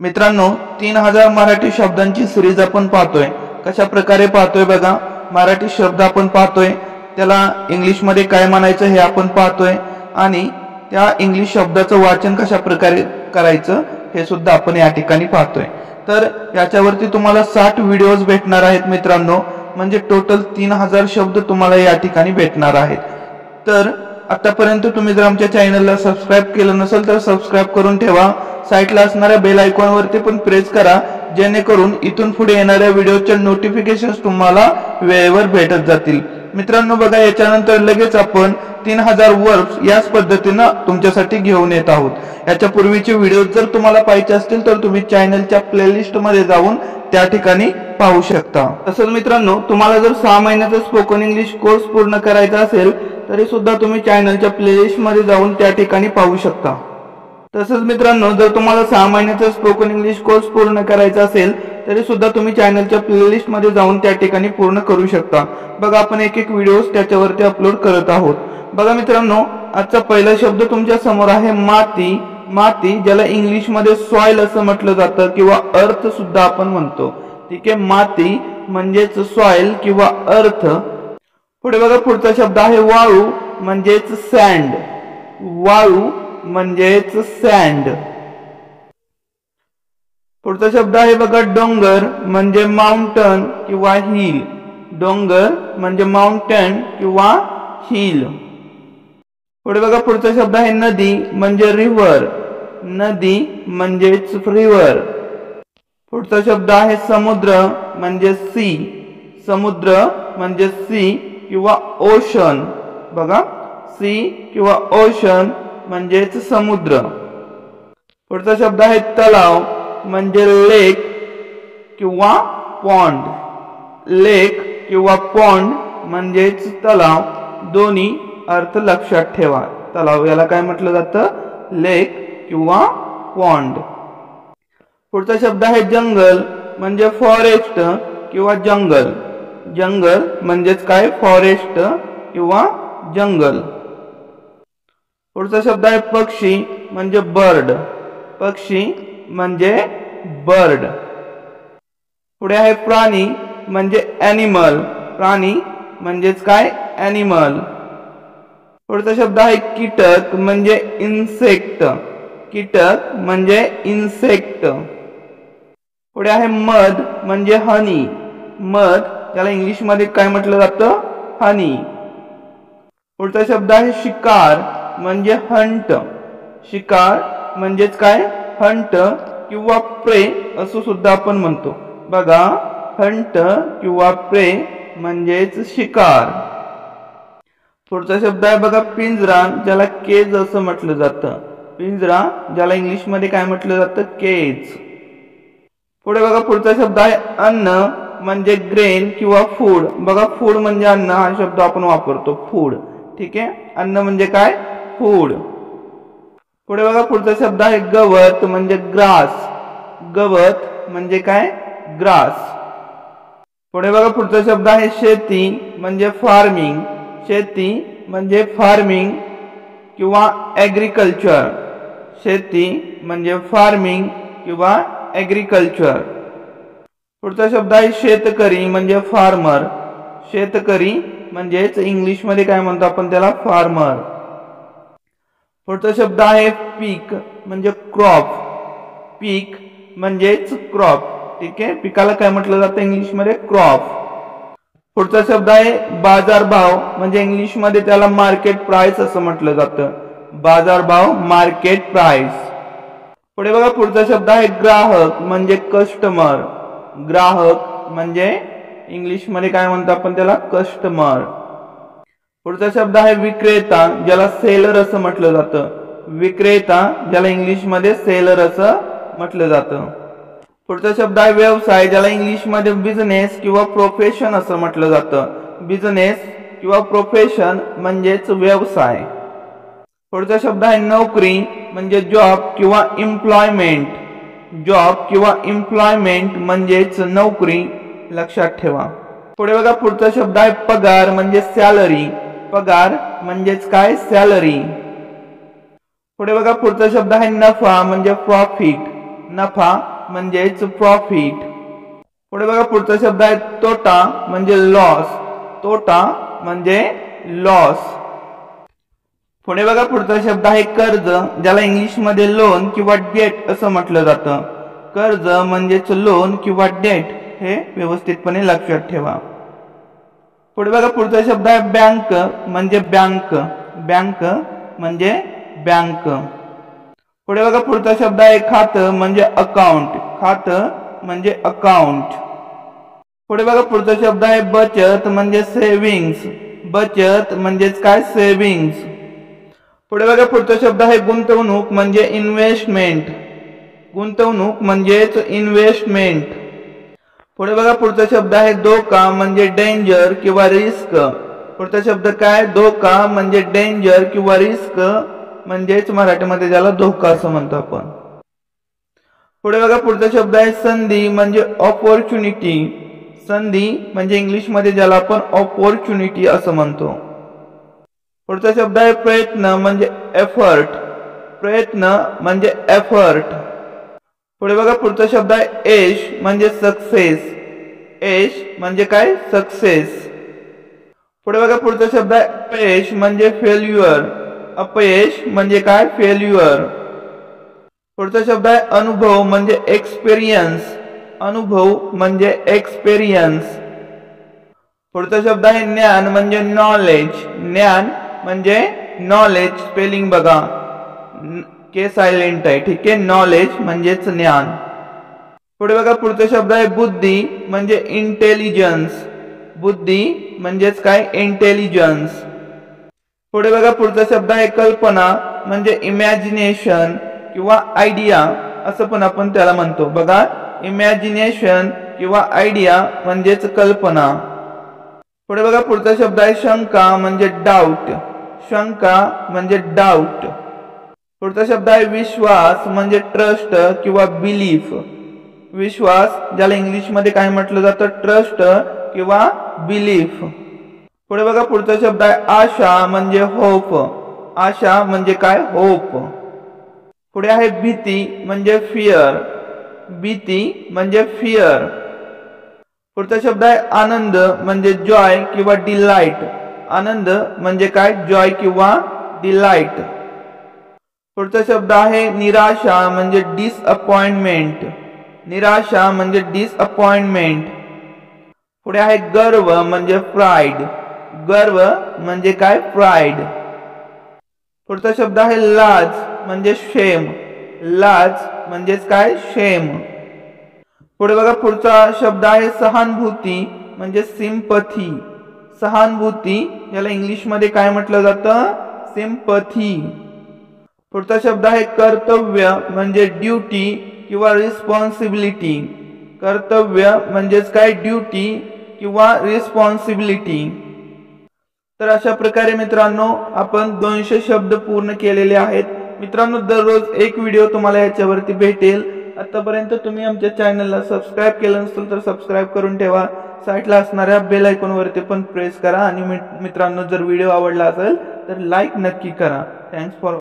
मित्रांनो 3000 मराठी शब्दांची सिरीज आपण पाहतोय। कशा प्रकारे पाहतोय बघा। मराठी शब्द आपण पाहतोय, त्याला इंग्लिश मध्ये काय म्हणायचं हे आपण पाहतोय आणि त्या इंग्लिश शब्दाचं वाचन कशा प्रकारे करायचं हे सुद्धा आपण या ठिकाणी पाहतोय। तर याच्यावरती तुम्हाला 60 व्हिडिओज भेटणार आहेत मित्रांनो, म्हणजे टोटल 3000 शब्द तुम्हाला या ठिकाणी भेटणार आहेत। तर आतापर्यंत तुम्ही जर आमच्या चॅनलला सबस्क्राइब केलं नसेल तर सबस्क्राइब करून ठेवा। साइडला असणाऱ्या बेल आयकॉनवरती पण प्रेस करा, जेणेकरून इथून पुढे येणाऱ्या व्हिडिओचे नोटिफिकेशन्स तुम्हाला वेळेवर भेटत जातील। मित्रांनो बघा, याच्यानंतर लगेच आपण 3000 वर्ब्स याच पद्धतीने तुमच्यासाठी घेऊन येत आहोत। याच्या पूर्वीचे व्हिडिओ जर तुम्हाला पाहिजे असतील तर तुम्ही चॅनलच्या प्लेलिस्ट मध्ये जाऊन त्या ठिकाणी पाहू शकता। तसंच मित्रांनो, तुम्हाला जर 6 महिन्याचा स्पोकन इंग्लिश कोर्स पूर्ण करायचा असेल तरी सुद्धा तुम्ही चॅनलच्या प्लेलिस्ट मध्ये जाऊन त्या ठिकाणी पाहू शकता। तसंच मित्रांनो, जर तुम्हाला 6 महिन्याचा स्पोकन इंग्लिश कोर्स पूर्ण करायचा असेल तरी सुद्धा तुम्ही चॅनलच्या प्लेलिस्ट मध्ये जाऊन त्या ठिकाणी पूर्ण करू शकता। बघा, आपण एक एक व्हिडिओज त्याच्यावरती अपलोड करत आहोत। बघा मित्रांनो, आजचा पहिला शब्द तुमच्या समोर आहे माती। माती ज्याला इंग्लिश मध्ये सॉइल असं म्हटलं जातं किंवा अर्थ सुद्धा आपण म्हणतो। ठीक आहे, माती म्हणजेच सॉइल किंवा अर्थ। पुढे बघा, पुढचा शब्द आहे वाळू म्हणजेच सँड। वाळू म्हणजेच सँड। पुढचा शब्द आहे बघा डोंगर म्हणजे माउंटन किंवा हिल। डोंगर म्हणजे माउंटन किंवा हिल। पुढे बघा, पुढचा शब्द आहे नदी म्हणजे रिव्हर। नदी म्हणजेच रिव्हर। पुढचा शब्द आहे समुद्र म्हणजे सी। समुद्र म्हणजे सी किंवा ओशन। बघा, सी किंवा ओशन म्हणजेच समुद्र। पुढचा शब्द आहे तलाव म्हणजे लेक किंवा पॉन्ड। लेक किंवा पॉन्ड म्हणजेच तलाव। दोन्ही अर्थ लक्षात ठेवा। तलाव याला काय म्हटलं जातं? लेक किंवा पॉन्ड। पुढचा शब्द आहे जंगल म्हणजे फॉरेस्ट किंवा जंगल। जंगल म्हणजेच काय? फॉरेस्ट किंवा जंगल। पुढचा शब्द आहे पक्षी म्हणजे बर्ड। पक्षी म्हणजे बर्ड। पुढे आहे प्राणी म्हणजे ॲनिमल। प्राणी म्हणजेच काय? ॲनिमल। पुढचा शब्द आहे कीटक म्हणजे इन्सेक्ट। कीटक म्हणजे इन्सेक्ट। पुढे आहे मध म्हणजे हनी। मध त्याला इंग्लिश मध्ये काय म्हटलं जातं? हनी। पुढचा शब्द आहे शिकार म्हणजे हंट। शिकार म्हणजेच काय? हंट किंवा प्रे असं सुद्धा आपण म्हणतो। बघा, हंट किंवा प्रे म्हणजेच शिकार। पुढचा शब्द आहे बघा पिंजरा ज्याला केज असं म्हटलं जातं। पिंजरा ज्याला इंग्लिश मध्ये काय म्हटलं जातं? केज। पुढे बघा, पुढचा शब्द आहे अन्न म्हणजे ग्रेन किंवा फूड। बघा, फूड म्हणजे अन्न हा शब्द आपण वापरतो, फूड। ठीक आहे, अन्न म्हणजे काय? फूड। पुढे बघा, पुढचा शब्द आहे गवत म्हणजे ग्रास। गवत म्हणजे काय? ग्रास। पुढे बघा, पुढचा शब्द आहे शेती म्हणजे फार्मिंग। शेती म्हणजे फार्मिंग किंवा ॲग्रिकल्चर। शेती म्हणजे फार्मिंग किंवा ॲग्रिकल्चर। पुढचा शब्द आहे शेतकरी म्हणजे फार्मर। शेतकरी म्हणजेच इंग्लिश मध्ये काय म्हणतो आपण त्याला? फार्मर। पुढचा शब्द आहे पीक म्हणजे क्रॉप। पीक म्हणजेच क्रॉप। ठीक आहे, पिकाला काय म्हटलं जातं इंग्लिश मध्ये? क्रॉप। पुढचा शब्द आहे बाजारभाव म्हणजे इंग्लिश मध्ये त्याला मार्केट प्राइस असं म्हटलं जातं। बाजारभाव, मार्केट प्राइस। पुढे बघा, पुढचा शब्द आहे ग्राहक म्हणजे कस्टमर। ग्राहक म्हणजे इंग्लिश मध्ये काय म्हणतो आपण त्याला? कस्टमर। पुढचा शब्द आहे विक्रेता ज्याला सेलर असं म्हटलं जातं। विक्रेता ज्याला इंग्लिश मध्ये सेलर असं म्हटलं जातं। पुढचा शब्द आहे व्यवसाय ज्याला इंग्लिश मध्ये बिझनेस किंवा प्रोफेशन असं म्हटलं जातं। बिझनेस किंवा प्रोफेशन म्हणजेच व्यवसाय। पुढचा शब्द आहे नोकरी म्हणजे जॉब किंवा एम्प्लॉयमेंट। जॉब किंवा एम्प्लॉयमेंट म्हणजेच नोकरी, लक्षात ठेवा। पुढे बघा, पुढचा शब्द आहे पगार म्हणजे सॅलरी। पगार म्हणजेच काय? सॅलरी। पुढे बघा, पुढचा शब्द आहे नफा म्हणजे प्रॉफिट। नफा म्हणजेच प्रॉफिट. पुढे बघा पुढचा शब्द आहे तोटा म्हणजे लॉस. तोटा म्हणजे लॉस. पुढे बघा पुढचा शब्द आहे कर्ज, ज्याला इंग्लिश मध्ये लोन किंवा डेट असं म्हटलं जातं. कर्ज म्हणजेच लोन किंवा डेट हे व्यवस्थितपणे लक्षात ठेवा. पुढे बघा पुढचा शब्द आहे बँक म्हणजे बँक. बँक म्हणजे बँक. पुढे बघा पुढचा शब्द आहे खातं म्हणजे अकाउंट. खातं म्हणजे अकाउंट. पुढे बघा पुढचा शब्द आहे बचत म्हणजे सेव्हिंग्स. बचत म्हणजेच काय सेव्हिंग्स. पुढे बघा पुढचा शब्द आहे गुंतवणूक म्हणजे इन्व्हेस्टमेंट. गुंतवणूक म्हणजेच इन्व्हेस्टमेंट. पुढे बघा पुढचा शब्द आहे धोका म्हणजे डेंजर किंवा रिस्क. पुढचा शब्द काय धोका म्हणजे डेंजर किंवा रिस्क म्हणजेच मराठीमध्ये ज्याला धोका असं म्हणतो आपण. पुढे बघा पुढचा शब्द आहे संधी म्हणजे ऑपॉर्च्युनिटी. संधी म्हणजे इंग्लिश मध्ये ज्याला आपण ऑपॉर्च्युनिटी असं म्हणतो. पुढचा शब्द आहे प्रयत्न म्हणजे एफर्ट. प्रयत्न म्हणजे एफर्ट. पुढे बघा पुढचा शब्द आहे यश म्हणजे सक्सेस. यश म्हणजे काय सक्सेस. पुढे बघा पुढचा शब्द आहे अपयश म्हणजे फेल्युअर. अपयश म्हणजे काय फेल्युअर. पुढचा शब्द आहे अनुभव म्हणजे एक्सपिरियन्स. अनुभव म्हणजे एक्सपिरियन्स. पुढचा शब्द आहे ज्ञान म्हणजे नॉलेज. ज्ञान म्हणजे नॉलेज. स्पेलिंग बघा के सायलेंट आहे, ठीक आहे. नॉलेज म्हणजेच ज्ञान. पुढे बघा पुढचा शब्द आहे बुद्धी म्हणजे इंटेलिजन्स. बुद्धी म्हणजेच काय इंटेलिजन्स. पुढे बघा पुढचा शब्द आहे कल्पना म्हणजे इमॅजिनेशन किंवा आयडिया असं पण आपण त्याला म्हणतो. बघा इमॅजिनेशन किंवा आयडिया म्हणजेच कल्पना. पुढे बघा पुढचा शब्द आहे शंका म्हणजे डाऊट. शंका म्हणजे डाऊट. पुढचा शब्द आहे विश्वास म्हणजे ट्रस्ट किंवा बिलीफ. विश्वास ज्याला इंग्लिश मध्ये काय म्हटलं जातं ट्रस्ट किंवा बिलीफ. पुढे बघा पुढचा शब्द आहे आशा म्हणजे होप. आशा म्हणजे काय होप. पुढे आहे भीती म्हणजे फिअर. भीती म्हणजे फिअर. पुढचा शब्द आहे आनंद म्हणजे जॉय किंवा डिलाइट. आनंद म्हणजे काय जॉय किंवा डिलाइट. पुढचा शब्द आहे निराशा म्हणजे डिसअपॉइंटमेंट. निराशा म्हणजे डिसअपॉइंटमेंट. पुढे आहे गर्व म्हणजे प्राइड. गर्व म्हणजे काय प्राइड. पुढचा शब्द आहे लाज म्हणजे शेम. लाज म्हणजेच काय शेम. पुढे बघा पुढचा शब्द आहे सहानुभूती म्हणजे सिंपथी. सहानुभूती याला इंग्लिश मध्ये काय म्हटलं जातं सिंपथी. पुढचा शब्द आहे कर्तव्य म्हणजे ड्युटी किंवा रिस्पॉन्सिबिलिटी. कर्तव्य म्हणजेच काय ड्युटी किंवा रिस्पॉन्सिबिलिटी. तर अशा प्रकारे मित्रांनो आपण 200 शब्द पूर्ण केलेले आहेत. मित्रांनो दररोज एक व्हिडिओ तुम्हाला याच्यावरती भेटेल. आतापर्यंत तुम्ही आमच्या चॅनलला सबस्क्राईब केलं नसेल तर सबस्क्राईब करून ठेवा. साईडला असणाऱ्या बेल आयकॉन वरती पण प्रेस करा. आणि मित्रांनो जर व्हिडिओ आवडला असेल तर लाईक नक्की करा. Thanks for